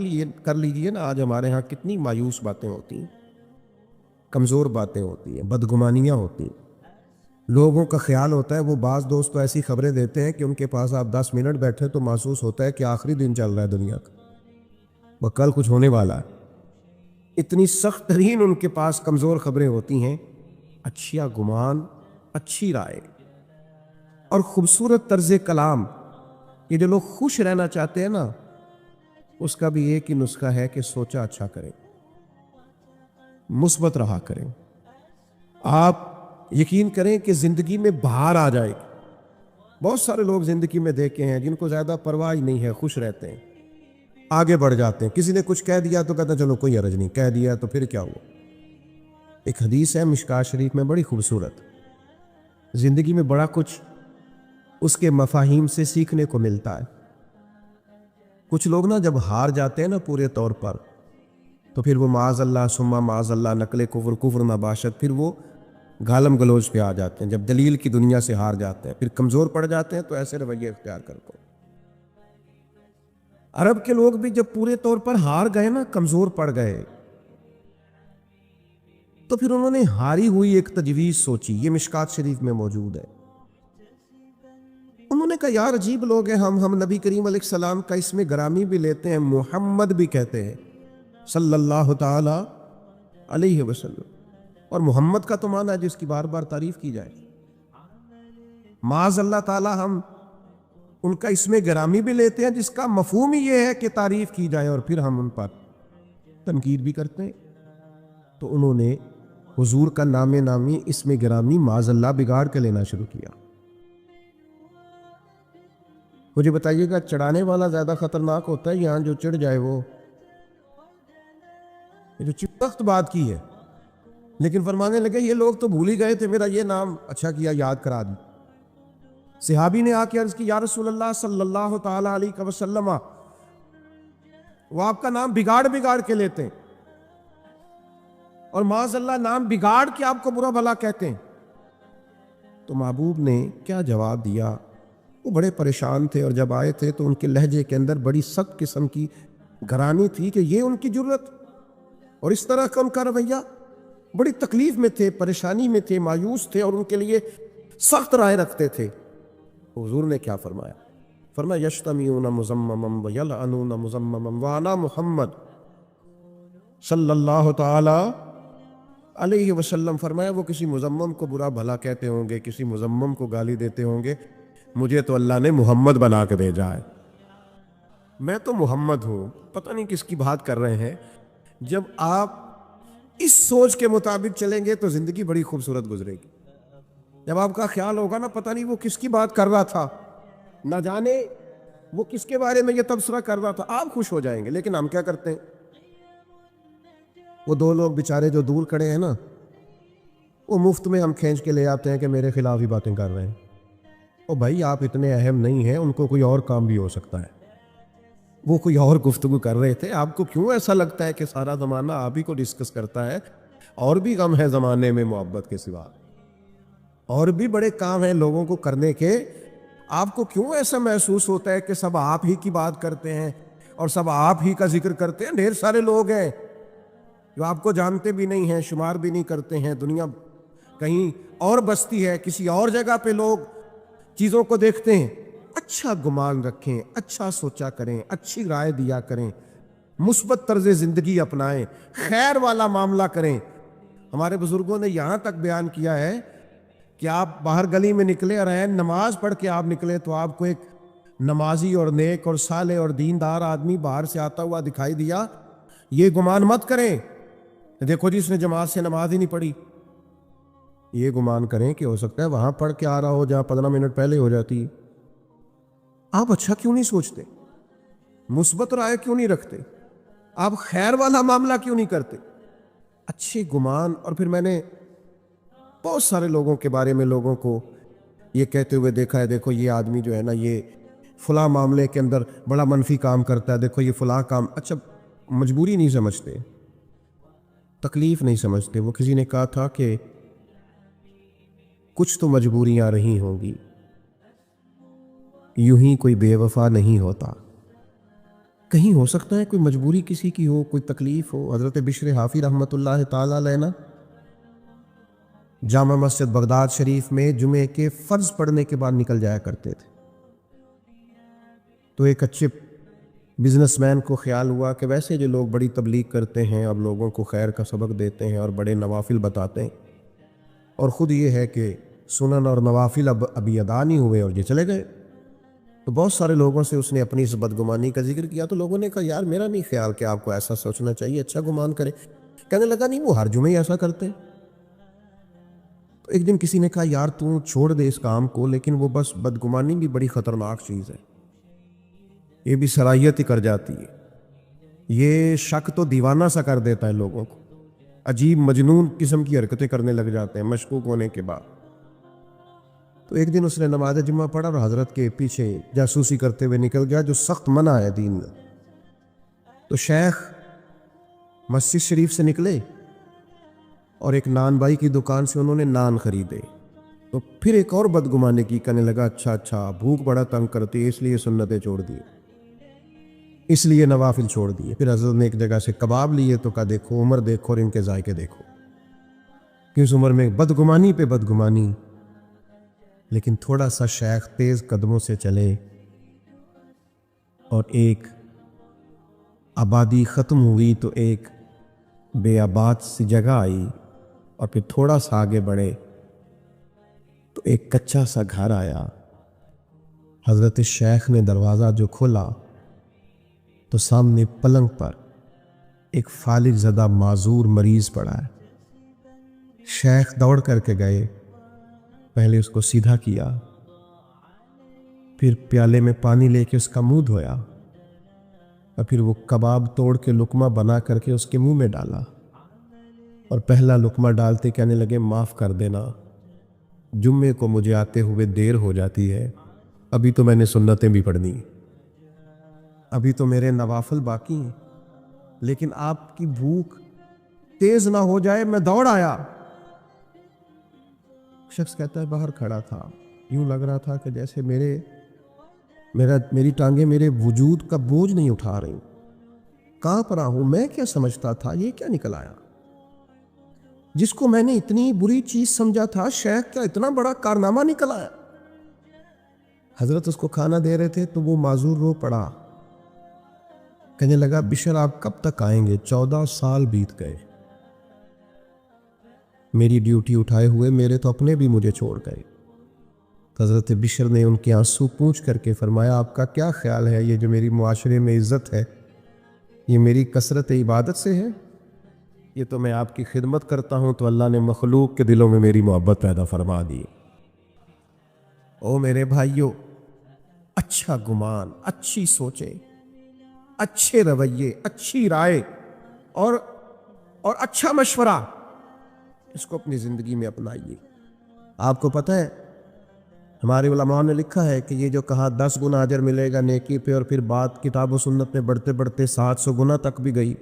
لیجئے نا آج ہمارے ہاں کتنی مایوس باتیں ہوتی ہیں، کمزور باتیں ہوتی ہیں، بدگمانیاں ہوتی ہیں. لوگوں کا خیال ہوتا ہے، وہ بعض دوست تو ایسی خبریں دیتے ہیں کہ ان کے پاس آپ 10 منٹ بیٹھے تو محسوس ہوتا ہے کہ آخری دن چل رہا ہے دنیا کا، وہ کل کچھ ہونے والا ہے. اتنی سخت ترین ان کے پاس کمزور خبریں ہوتی ہیں. اچھا گمان، اچھی رائے اور خوبصورت طرز کلام، یہ جو لوگ خوش رہنا چاہتے ہیں نا، اس کا بھی ایک ہی نسخہ ہے کہ سوچا اچھا کریں، مثبت رہا کریں. آپ یقین کریں کہ زندگی میں بہار آ جائے گی. بہت سارے لوگ زندگی میں دیکھے ہیں جن کو زیادہ پرواہ نہیں ہے، خوش رہتے ہیں، آگے بڑھ جاتے ہیں. کسی نے کچھ کہہ دیا تو کہتے ہیں چلو کوئی حرج نہیں، کہہ دیا تو پھر کیا ہوا. ایک حدیث ہے مشکاۃ شریف میں بڑی خوبصورت، زندگی میں بڑا کچھ اس کے مفاہیم سے سیکھنے کو ملتا ہے. کچھ لوگ نا جب ہار جاتے ہیں نا پورے طور پر، تو پھر وہ معاذ اللہ ثم معاذ اللہ نقل کفر کفر نہ باشد، پھر وہ گالم گلوچ پہ آ جاتے ہیں. جب دلیل کی دنیا سے ہار جاتے ہیں، پھر کمزور پڑ جاتے ہیں، تو ایسے رویے اختیار کرتے ہیں. عرب کے لوگ بھی جب پورے طور پر ہار گئے نا، کمزور پڑ گئے، تو پھر انہوں نے ہاری ہوئی ایک تجویز سوچی. یہ مشکاۃ شریف میں موجود ہے. انہوں نے کہا یار عجیب لوگ ہیں، ہم نبی کریم علیہ السلام کا اسم گرامی بھی لیتے ہیں، محمد بھی کہتے ہیں صلی اللہ تعالی علیہ وسلم، اور محمد کا تو معنی ہے جس کی بار بار تعریف کی جائے. معاذ اللہ تعالی ہم ان کا اسم گرامی بھی لیتے ہیں جس کا مفہوم ہی یہ ہے کہ تعریف کی جائے، اور پھر ہم ان پر تنقید بھی کرتے ہیں. تو انہوں نے حضور کا نام نامی اسم گرامی معاذ اللہ بگاڑ کے لینا شروع کیا. مجھے بتائیے گا چڑھانے والا زیادہ خطرناک ہوتا ہے یہاں جو چڑھ جائے وہ؟ یہ جو سخت بات کی ہے. لیکن فرمانے لگے یہ لوگ تو بھول ہی گئے تھے، میرا یہ نام اچھا کیا یاد کرا دی. صحابی نے آ کے عرض کی یا رسول اللہ صلی اللہ تعالی علیہ وسلم، وہ آپ کا نام بگاڑ بگاڑ کے لیتے ہیں، اور معاذ اللہ نام بگاڑ کے آپ کو برا بھلا کہتے ہیں. تو محبوب نے کیا جواب دیا؟ وہ بڑے پریشان تھے، اور جب آئے تھے تو ان کے لہجے کے اندر بڑی سخت قسم کی گرانی تھی کہ یہ ان کی جرت اور اس طرح کا ان کا رویہ. بڑی تکلیف میں تھے، پریشانی میں تھے، مایوس تھے، اور ان کے لیے سخت رائے رکھتے تھے. حضور نے کیا فرمایا؟ فرمایا یشتمیون مزمما ویلعنون مزمما وانا محمد صلی اللہ تعالی علیہ وسلم. فرمایا وہ کسی مزمم کو برا بھلا کہتے ہوں گے، کسی مزمم کو گالی دیتے ہوں گے، مجھے تو اللہ نے محمد بنا کے بھیجا ہے، میں تو محمد ہوں. پتہ نہیں کس کی بات کر رہے ہیں. جب آپ اس سوچ کے مطابق چلیں گے تو زندگی بڑی خوبصورت گزرے گی. جب آپ کا خیال ہوگا نا پتہ نہیں وہ کس کی بات کر رہا تھا، نہ جانے وہ کس کے بارے میں یہ تبصرہ کر رہا تھا، آپ خوش ہو جائیں گے. لیکن ہم کیا کرتے ہیں؟ وہ دو لوگ بیچارے جو دور کھڑے ہیں نا، وہ مفت میں ہم کھینچ کے لے آتے ہیں کہ میرے خلاف ہی باتیں کر رہے ہیں. او بھائی آپ اتنے اہم نہیں ہیں، ان کو کوئی اور کام بھی ہو سکتا ہے. وہ کوئی اور گفتگو کر رہے تھے، آپ کو کیوں ایسا لگتا ہے کہ سارا زمانہ آپ ہی کو ڈسکس کرتا ہے؟ اور بھی غم ہے زمانے میں محبت کے سوا، اور بھی بڑے کام ہیں لوگوں کو کرنے کے. آپ کو کیوں ایسا محسوس ہوتا ہے کہ سب آپ ہی کی بات کرتے ہیں اور سب آپ ہی کا ذکر کرتے ہیں؟ ڈھیر سارے لوگ ہیں جو آپ کو جانتے بھی نہیں ہیں، شمار بھی نہیں کرتے ہیں. دنیا کہیں اور بستی ہے، کسی اور جگہ پہ لوگ چیزوں کو دیکھتے ہیں. اچھا گمان رکھیں، اچھا سوچا کریں، اچھی رائے دیا کریں، مثبت طرز زندگی اپنائیں، خیر والا معاملہ کریں. ہمارے بزرگوں نے یہاں تک بیان کیا ہے کہ آپ باہر گلی میں نکلے اور نماز پڑھ کے آپ نکلے تو آپ کو ایک نمازی اور نیک اور صالح اور دیندار آدمی باہر سے آتا ہوا دکھائی دیا، یہ گمان مت کریں دیکھو جی اس نے جماعت سے نماز ہی نہیں پڑھی، یہ گمان کریں کہ ہو سکتا ہے وہاں پڑھ کے آ رہا ہو جہاں 15 منٹ پہلے ہو جاتی. آپ اچھا کیوں نہیں سوچتے؟ مثبت رائے کیوں نہیں رکھتے؟ آپ خیر والا معاملہ کیوں نہیں کرتے؟ اچھے گمان. اور پھر میں نے بہت سارے لوگوں کے بارے میں لوگوں کو یہ کہتے ہوئے دیکھا ہے، دیکھو یہ آدمی جو ہے نا یہ فلاں معاملے کے اندر بڑا منفی کام کرتا ہے، دیکھو یہ فلاں کام. اچھا مجبوری نہیں سمجھتے، تکلیف نہیں سمجھتے. وہ کسی نے کہا تھا کہ کچھ تو مجبوریاں رہی ہوں گی، یوں ہی کوئی بے وفا نہیں ہوتا. کہیں ہو سکتا ہے کوئی مجبوری کسی کی ہو، کوئی تکلیف ہو. حضرت بشر حافی رحمۃ اللہ تعالی علیہ نا جامع مسجد بغداد شریف میں جمعے کے فرض پڑھنے کے بعد نکل جایا کرتے تھے. تو ایک اچھے بزنس مین کو خیال ہوا کہ ویسے جو لوگ بڑی تبلیغ کرتے ہیں، اب لوگوں کو خیر کا سبق دیتے ہیں اور بڑے نوافل بتاتے ہیں، اور خود یہ ہے کہ سنن اور نوافل ابھی ادا نہیں ہوئے اور یہ چلے گئے. تو بہت سارے لوگوں سے اس نے اپنی اس بدگمانی کا ذکر کیا. تو لوگوں نے کہا یار میرا نہیں خیال کہ آپ کو ایسا سوچنا چاہیے، اچھا گمان کریں. کہنے لگا نہیں وہ ہر جمعے ایسا کرتے ہیں. تو ایک دن کسی نے کہا یار تو چھوڑ دے اس کام کو، لیکن وہ بس بدگمانی بھی بڑی خطرناک چیز ہے، یہ بھی صلاحیت ہی کر جاتی ہے. یہ شک تو دیوانہ سا کر دیتا ہے لوگوں کو، عجیب مجنون قسم کی حرکتیں کرنے لگ جاتے ہیں مشکوک ہونے کے بعد. تو ایک دن اس نے نماز جمعہ پڑھا اور حضرت کے پیچھے جاسوسی کرتے ہوئے نکل گیا، جو سخت منع ہے دین میں. تو شیخ مسجد شریف سے نکلے اور ایک نان بائی کی دکان سے انہوں نے نان خریدے. تو پھر ایک اور بدگمانے کی، کہنے لگا اچھا بھوک بڑا تنگ کرتی ہے اس لیے سنتیں چھوڑ دی، اس لیے نوافل چھوڑ دیے. پھر حضرت نے ایک جگہ سے کباب لیے تو کہا دیکھو عمر دیکھو اور ان کے ذائقے دیکھو، کہ اس عمر میں بدگمانی پہ بدگمانی. لیکن تھوڑا سا شیخ تیز قدموں سے چلے اور ایک آبادی ختم ہوئی تو ایک بے آباد سی جگہ آئی، اور پھر تھوڑا سا آگے بڑھے تو ایک کچا سا گھر آیا. حضرت شیخ نے دروازہ جو کھولا تو سامنے پلنگ پر ایک فالج زدہ معذور مریض پڑا ہے. شیخ دوڑ کر کے گئے، پہلے اس کو سیدھا کیا، پھر پیالے میں پانی لے کے اس کا منہ دھویا، اور پھر وہ کباب توڑ کے لقمہ بنا کر کے اس کے منہ میں ڈالا، اور پہلا لقمہ ڈالتے کہنے لگے معاف کر دینا، جمعے کو مجھے آتے ہوئے دیر ہو جاتی ہے، ابھی تو میں نے سنتیں بھی پڑھنی، ابھی تو میرے نوافل باقی ہیں، لیکن آپ کی بھوک تیز نہ ہو جائے میں دوڑ آیا. شخص کہتا ہے باہر کھڑا تھا، یوں لگ رہا تھا کہ جیسے میری ٹانگیں میرے وجود کا بوجھ نہیں اٹھا رہی، کانپ رہا ہوں. میں کیا سمجھتا تھا، یہ کیا نکل آیا؟ جس کو میں نے اتنی بری چیز سمجھا تھا، شیخ کیا اتنا بڑا کارنامہ نکل آیا. حضرت اس کو کھانا دے رہے تھے تو وہ معذور رو پڑا، کہنے لگا بشر آپ کب تک آئیں گے؟ 14 سال بیت گئے، میری ڈیوٹی اٹھائے ہوئے میرے تو اپنے بھی مجھے چھوڑ گئے. حضرت بشر نے ان کے آنسو پوچھ کر کے فرمایا آپ کا کیا خیال ہے، یہ جو میری معاشرے میں عزت ہے یہ میری کثرت عبادت سے ہے؟ یہ تو میں آپ کی خدمت کرتا ہوں تو اللہ نے مخلوق کے دلوں میں میری محبت پیدا فرما دی. او میرے بھائیوں، اچھا گمان، اچھی سوچیں، اچھے رویے، اچھی رائے اور اچھا مشورہ، اس کو اپنی زندگی میں اپنائیے. آپ کو پتہ ہے ہمارے علماء نے لکھا ہے کہ یہ جو کہا 10 گنا اجر ملے گا نیکی پہ، اور پھر بات کتاب و سنت میں بڑھتے بڑھتے 700 گنا تک بھی گئی،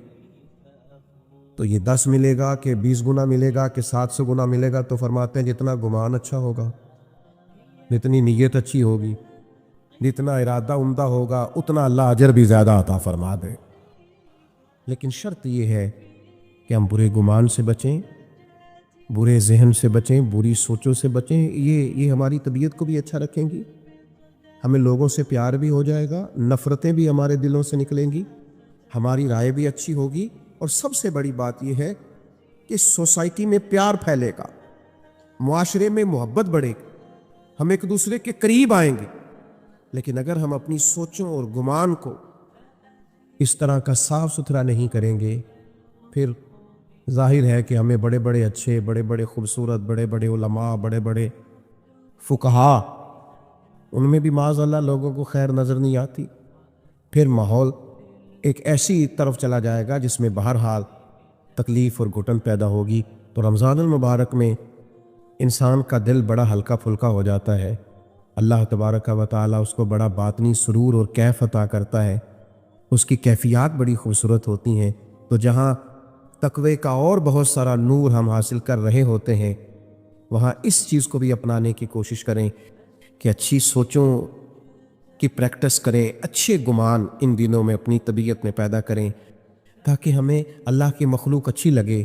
تو یہ 10 ملے گا کہ 20 گنا ملے گا کہ 700 گنا ملے گا؟ تو فرماتے ہیں جتنا گمان اچھا ہوگا، جتنی نیت اچھی ہوگی، جتنا ارادہ عمدہ ہوگا، اتنا اللہ اجر بھی زیادہ عطا فرما دے. لیکن شرط یہ ہے کہ ہم برے گمان سے بچیں، برے ذہن سے بچیں، بری سوچوں سے بچیں. یہ ہماری طبیعت کو بھی اچھا رکھیں گی، ہمیں لوگوں سے پیار بھی ہو جائے گا، نفرتیں بھی ہمارے دلوں سے نکلیں گی، ہماری رائے بھی اچھی ہوگی، اور سب سے بڑی بات یہ ہے کہ سوسائٹی میں پیار پھیلے گا، معاشرے میں محبت بڑھے گی، ہم ایک دوسرے کے قریب آئیں گے. لیکن اگر ہم اپنی سوچوں اور گمان کو اس طرح کا صاف ستھرا نہیں کریں گے، پھر ظاہر ہے کہ ہمیں بڑے بڑے اچھے، بڑے بڑے خوبصورت، بڑے بڑے علماء، بڑے بڑے فقہا، ان میں بھی معاذ اللہ لوگوں کو خیر نظر نہیں آتی. پھر ماحول ایک ایسی طرف چلا جائے گا جس میں بہرحال تکلیف اور گھٹن پیدا ہوگی. تو رمضان المبارک میں انسان کا دل بڑا ہلکا پھلکا ہو جاتا ہے. اللہ تبارک و تعالیٰ اس کو بڑا باطنی سرور اور کیف عطا کرتا ہے. اس کی کیفیات بڑی خوبصورت ہوتی ہیں. تو جہاں تقوی کا اور بہت سارا نور ہم حاصل کر رہے ہوتے ہیں، وہاں اس چیز کو بھی اپنانے کی کوشش کریں کہ اچھی سوچوں کی پریکٹس کریں، اچھے گمان ان دنوں میں اپنی طبیعت میں پیدا کریں، تاکہ ہمیں اللہ کی مخلوق اچھی لگے،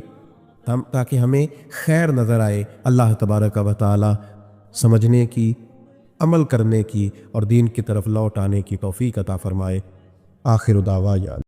تاکہ ہمیں خیر نظر آئے. اللہ تبارک و تعالی سمجھنے کی، عمل کرنے کی اور دین کی طرف لوٹ آنے کی توفیق عطا فرمائے. آخر دعوانا